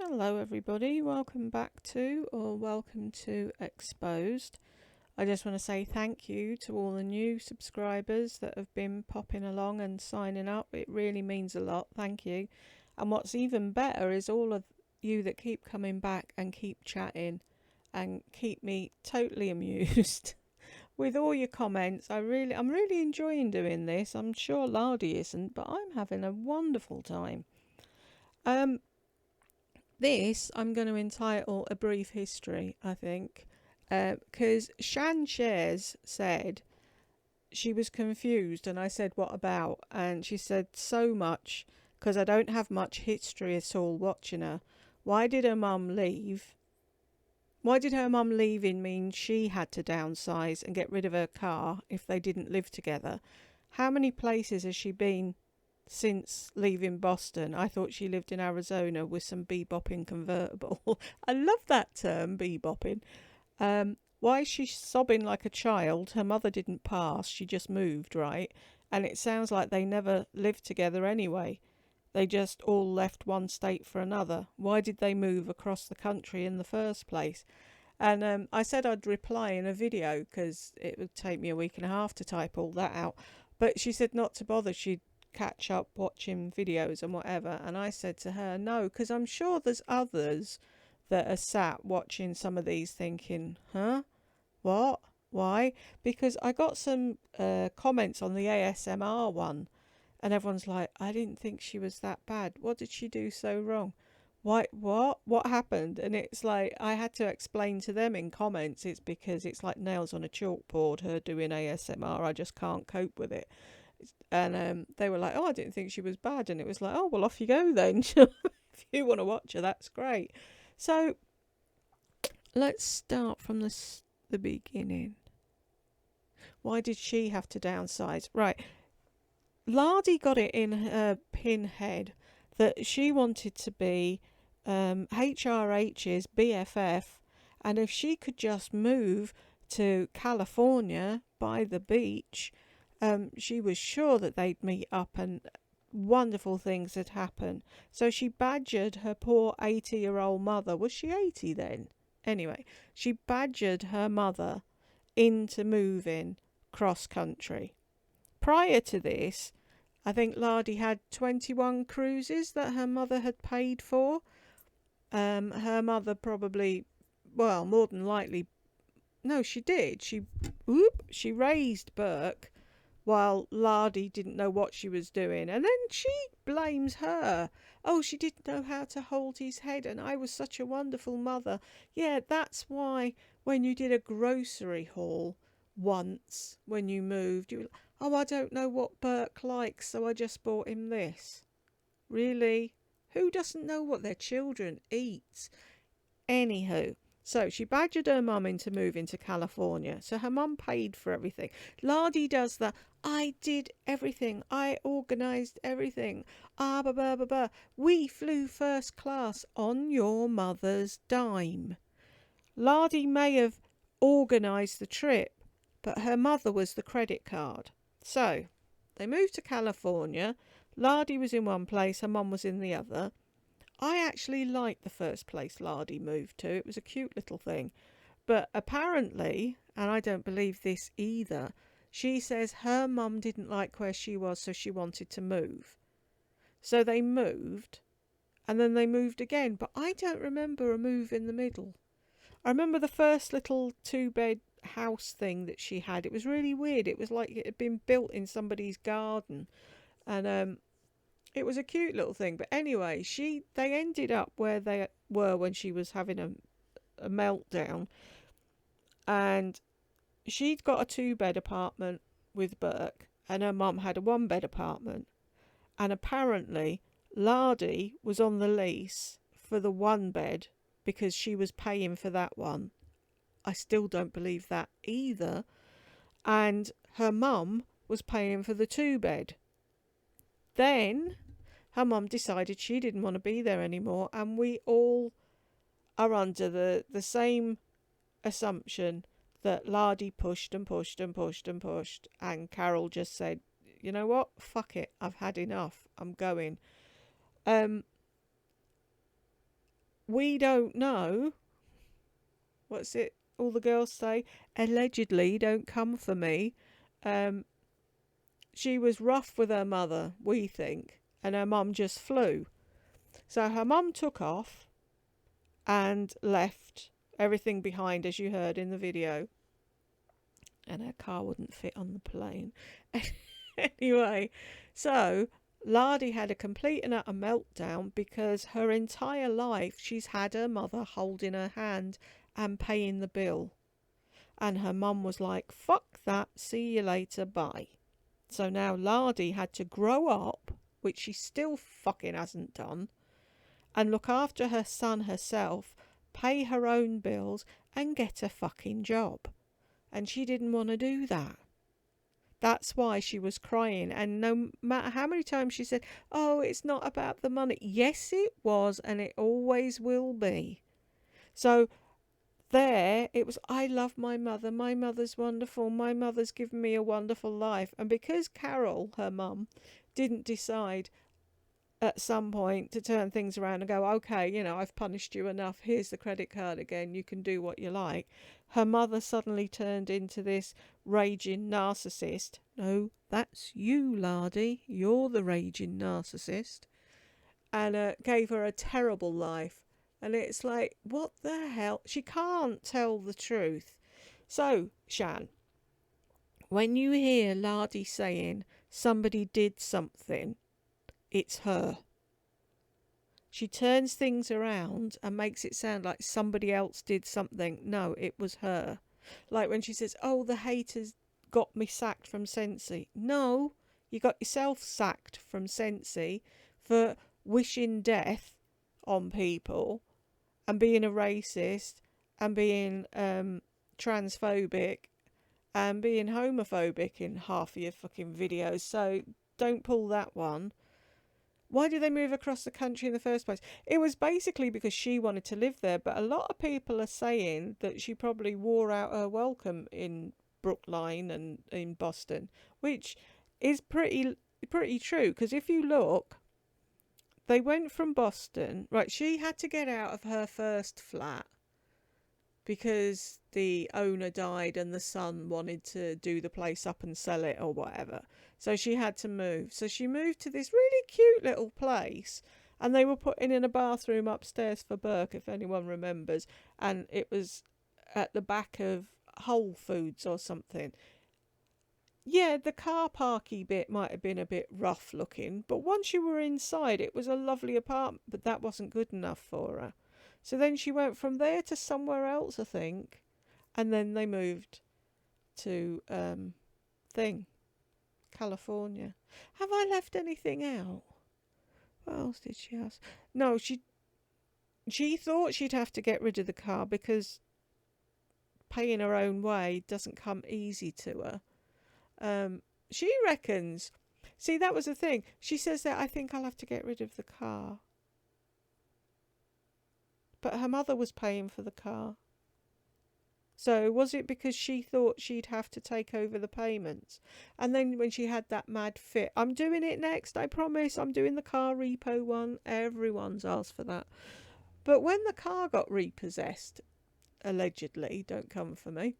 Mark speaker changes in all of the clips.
Speaker 1: Hello everybody, welcome to Exposed. I just want to say thank you to all the new subscribers that have been popping along and signing up. It really means a lot, thank you. And what's even better is all of you that keep coming back and keep chatting and keep me totally amused with all your comments. I'm really enjoying doing this. I'm sure Lardy isn't, but I'm having a wonderful time. This I'm going to entitle A Brief History, I think, because Shan Shares said she was confused, and I said, what about? And she said, so much, because I don't have much history at all watching her. Why did her mum leave? Why did her mum leaving mean she had to downsize and get rid of her car if they didn't live together? How many places has she been since leaving Boston? I thought she lived in Arizona with some bebopping convertible. I love that term, bebopping. Why is she sobbing like a child? Her mother didn't pass, she just moved, right? And it sounds like they never lived together anyway. They just all left one state for another. Why did they move across the country in the first place? And I said I'd reply in a video because it would take me a week and a half to type all that out. But she said not to bother. She'd catch up watching videos and whatever. And I said to her, no, because I'm sure there's others that are sat watching some of these thinking, huh? What? Why? Because I got some comments on the ASMR one, and everyone's like, I didn't think she was that bad. What did she do so wrong? Why? What happened? And it's like, I had to explain to them in comments, it's because it's like nails on a chalkboard, her doing ASMR. I just can't cope with it. And they were like, oh, I didn't think she was bad. And it was like, oh, well, off you go then. If you want to watch her, that's great. So let's start from the beginning. Why did she have to downsize? Right. Lardy got it in her pinhead that she wanted to be HRH's BFF, and if she could just move to California by the beach, she was sure that they'd meet up and wonderful things had happened. So she badgered her poor 80-year-old mother. Was she 80 then? Anyway, she badgered her mother into moving cross country. Prior to this, I think Lardy had 21 cruises that her mother had paid for. Her mother probably, well, more than likely, no, she did. She raised Burke while Lardy didn't know what she was doing. And then she blames her. Oh, she didn't know how to hold his head, and I was such a wonderful mother. Yeah, that's why when you did a grocery haul once when you moved, you were like, oh, I don't know what Burke likes, so I just bought him this. Really? Who doesn't know what their children eat? Anywho, so she badgered her mum into moving to California. So her mum paid for everything. Lardy does that. I did everything. I organised everything. Ah, ba ba ba ba. We flew first class on your mother's dime. Lardy may have organised the trip, but her mother was the credit card. So they moved to California. Lardy was in one place, her mum was in the other. I actually liked the first place Lardy moved to. It was a cute little thing. But apparently, and I don't believe this either, she says her mum didn't like where she was, so she wanted to move. So they moved, and then they moved again. But I don't remember a move in the middle. I remember the first little 2-bed house thing that she had. It was really weird. It was like it had been built in somebody's garden. And it was a cute little thing. But anyway, they ended up where they were when she was having a meltdown. And she'd got a 2-bed apartment with Burke, and her mum had a 1-bed apartment. And apparently Lardy was on the lease for the 1-bed because she was paying for that one. I still don't believe that either. And her mum was paying for the 2-bed. Then her mum decided she didn't want to be there anymore, and we all are under the same assumption that Lardy pushed and pushed and pushed and pushed, and Carol just said, you know what, fuck it, I've had enough, I'm going. we don't know. What's it? All the girls say, allegedly, don't come for me. She was rough with her mother, we think, and her mum just flew. So her mum took off and left everything behind, as you heard in the video. And her car wouldn't fit on the plane. Anyway, so Lardy had a complete and utter meltdown because her entire life she's had her mother holding her hand and paying the bill. And her mum was like, fuck that, see you later, bye. So now Lardy had to grow up, which she still fucking hasn't done, and look after her son herself, pay her own bills, and get a fucking job. And she didn't want to do that. That's why she was crying. And no matter how many times she said, oh, it's not about the money. Yes, it was, and it always will be. So there, it was, I love my mother. My mother's wonderful. My mother's given me a wonderful life. And because Carol, her mum, didn't decide at some point to turn things around and go, okay, you know, I've punished you enough. Here's the credit card again. You can do what you like. Her mother suddenly turned into this raging narcissist. No, that's you, Lardy. You're the raging narcissist. And gave her a terrible life. And it's like, what the hell? She can't tell the truth. So, Shan, when you hear Lardy saying somebody did something, it's her. She turns things around and makes it sound like somebody else did something. No, it was her. Like when she says, oh, the haters got me sacked from Sensi. No, you got yourself sacked from Sensi for wishing death on people and being a racist and being transphobic and being homophobic in half of your fucking videos. So don't pull that one. Why did they move across the country in the first place? It was basically because she wanted to live there, but a lot of people are saying that she probably wore out her welcome in Brookline and in Boston, which is pretty true, because if you look, they went from Boston, right, she had to get out of her first flat because the owner died and the son wanted to do the place up and sell it or whatever. So she had to move. So she moved to this really cute little place, and they were putting in a bathroom upstairs for Burke, if anyone remembers, and it was at the back of Whole Foods or something. Yeah, the car parky bit might have been a bit rough looking, but once you were inside, it was a lovely apartment, but that wasn't good enough for her. So then she went from there to somewhere else, I think, and then they moved to California. Have I left anything out? What else did she ask? No, she thought she'd have to get rid of the car because paying her own way doesn't come easy to her. She reckons. See, that was the thing. She says that I think I'll have to get rid of the car. But her mother was paying for the car. So was it because she thought she'd have to take over the payments? And then when she had that mad fit, I'm doing it next, I promise, I'm doing the car repo one. Everyone's asked for that. But when the car got repossessed, allegedly, don't come for me,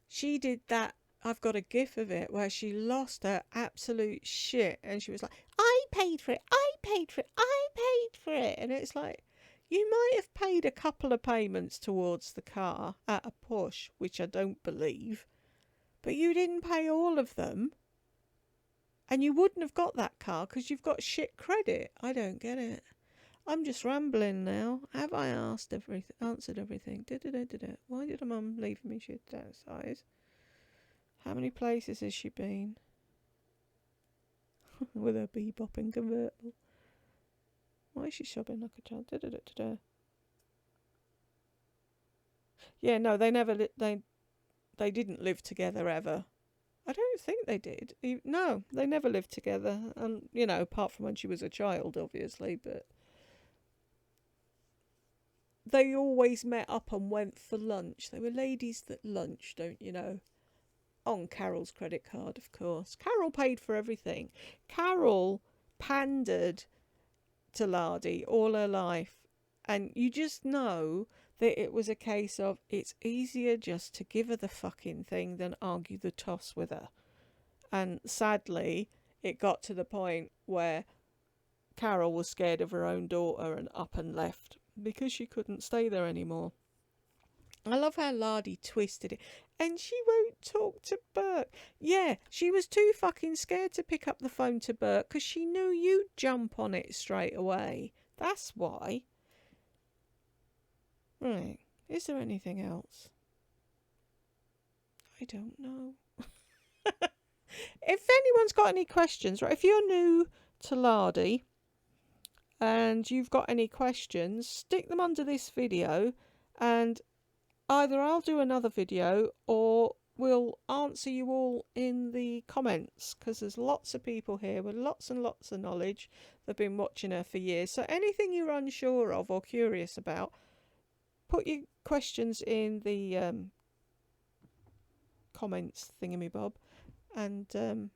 Speaker 1: she did that. I've got a gif of it where she lost her absolute shit and she was like, I paid for it, I paid for it, I paid for it. And it's like, you might have paid a couple of payments towards the car at a push, which I don't believe, but you didn't pay all of them. And you wouldn't have got that car because you've got shit credit. I don't get it. I'm just rambling now. Have I answered everything? Why did her mum leave me shit outside? How many places has she been? With her bebopping convertible. Why is she sobbing like a child? Yeah, no, they never. They didn't live together ever. I don't think they did. No, they never lived together. And you know, apart from when she was a child, obviously. But they always met up and went for lunch. They were ladies that lunch, don't you know? On Carol's credit card, of course. Carol paid for everything. Carol pandered to Lardy all her life. And you just know that it was a case of it's easier just to give her the fucking thing than argue the toss with her. And sadly, it got to the point where Carol was scared of her own daughter and up and left because she couldn't stay there anymore. I love how Lardy twisted it. And she won't talk to Burke. Yeah, she was too fucking scared to pick up the phone to Burke because she knew you'd jump on it straight away. That's why. Right. Is there anything else? I don't know. If anyone's got any questions, right, if you're new to Lardy and you've got any questions, stick them under this video and either I'll do another video or we'll answer you all in the comments, because there's lots of people here with lots and lots of knowledge. They've been watching her for years. So anything you're unsure of or curious about, put your questions in the comments thingamabob and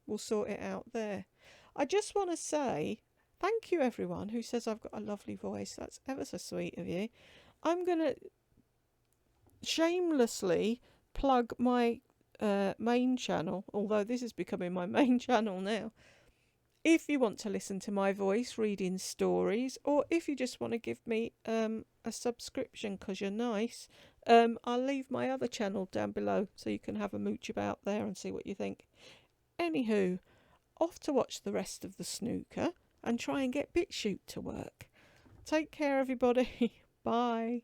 Speaker 1: we'll sort it out there. I just want to say thank you everyone who says I've got a lovely voice. That's ever so sweet of you. I'm going to shamelessly plug my main channel, although this is becoming my main channel now. If you want to listen to my voice reading stories, or if you just want to give me a subscription because you're nice, I'll leave my other channel down below so you can have a mooch about there and see what you think. Anywho, off to watch the rest of the snooker and try and get BitChute to work. Take care everybody. Bye.